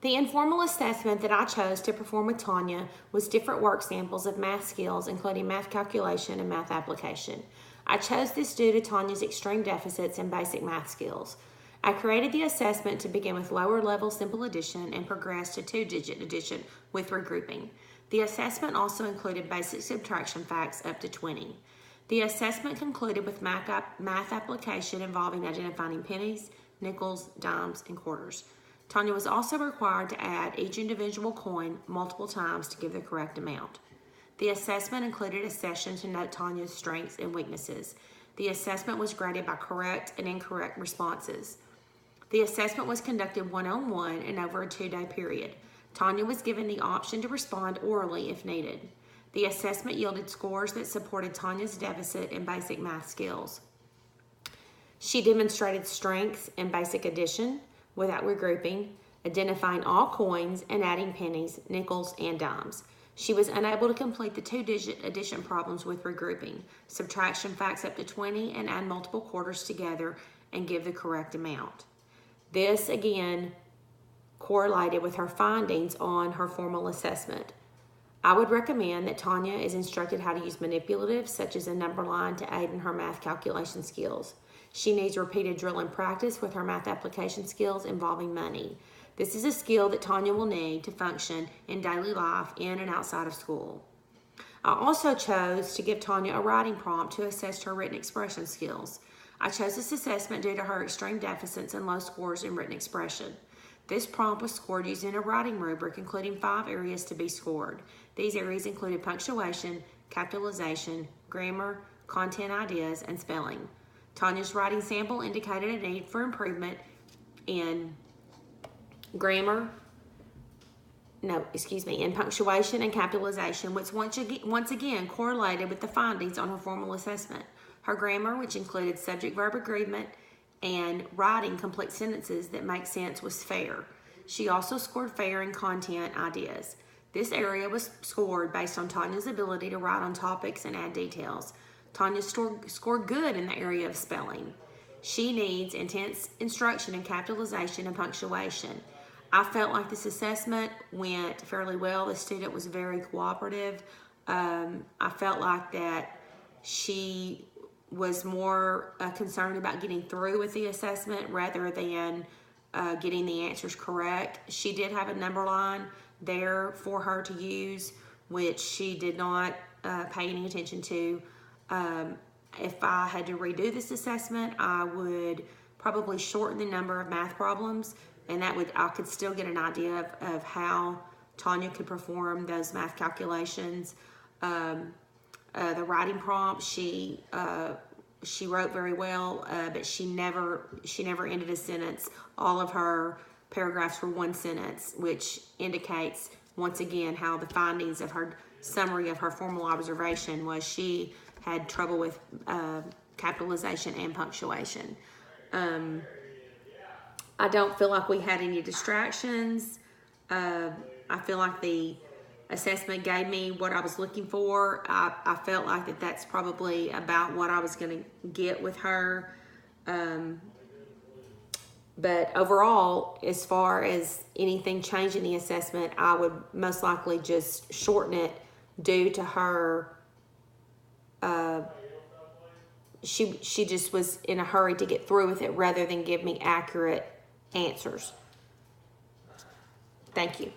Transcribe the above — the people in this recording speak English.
The informal assessment that I chose to perform with Tanya was different work samples of math skills, including math calculation and math application. I chose this due to Tanya's extreme deficits in basic math skills. I created the assessment to begin with lower level simple addition and progress to two-digit addition with regrouping. The assessment also included basic subtraction facts up to 20. The assessment concluded with math application involving identifying pennies, nickels, dimes, and quarters. Tanya was also required to add each individual coin multiple times to give the correct amount. The assessment included a session to note Tanya's strengths and weaknesses. The assessment was graded by correct and incorrect responses. The assessment was conducted one-on-one and over a 2-day period. Tanya was given the option to respond orally if needed. The assessment yielded scores that supported Tanya's deficit in basic math skills. She demonstrated strengths in basic addition without regrouping, identifying all coins, and adding pennies, nickels, and dimes. She was unable to complete the two-digit addition problems with regrouping, subtraction facts up to 20, and add multiple quarters together and give the correct amount. This, again, correlated with her findings on her formal assessment. I would recommend that Tanya is instructed how to use manipulatives, such as a number line, to aid in her math calculation skills. She needs repeated drill and practice with her math application skills involving money. This is a skill that Tanya will need to function in daily life in and outside of school. I also chose to give Tanya a writing prompt to assess her written expression skills. I chose this assessment due to her extreme deficits and low scores in written expression. This prompt was scored using a writing rubric, including 5 areas to be scored. These areas included punctuation, capitalization, grammar, content ideas, and spelling. Tanya's writing sample indicated a need for improvement in in punctuation and capitalization, which once again correlated with the findings on her formal assessment. Her grammar, which included subject-verb agreement and writing complete sentences that make sense, was fair. She also scored fair in content ideas. This area was scored based on Tanya's ability to write on topics and add details. Tanya scored good in the area of spelling. She needs intense instruction in capitalization and punctuation. I felt like this assessment went fairly well. The student was very cooperative. I felt like that she was more concerned about getting through with the assessment rather than getting the answers correct. She did have a number line there for her to use, which she did not pay any attention to. If I had to redo this assessment, I would probably shorten the number of math problems, and I could still get an idea of how Tanya could perform those math calculations. The writing prompt, she wrote very well, but she never ended a sentence. All of her paragraphs were one sentence, which indicates once again how the findings of her summary of her formal observation was she had trouble with capitalization and punctuation. I don't feel like we had any distractions. I feel like the assessment gave me what I was looking for. I felt like that's probably about what I was going to get with her. But overall, as far as anything changing the assessment, I would most likely just shorten it due to her. She just was in a hurry to get through with it rather than give me accurate answers. Thank you.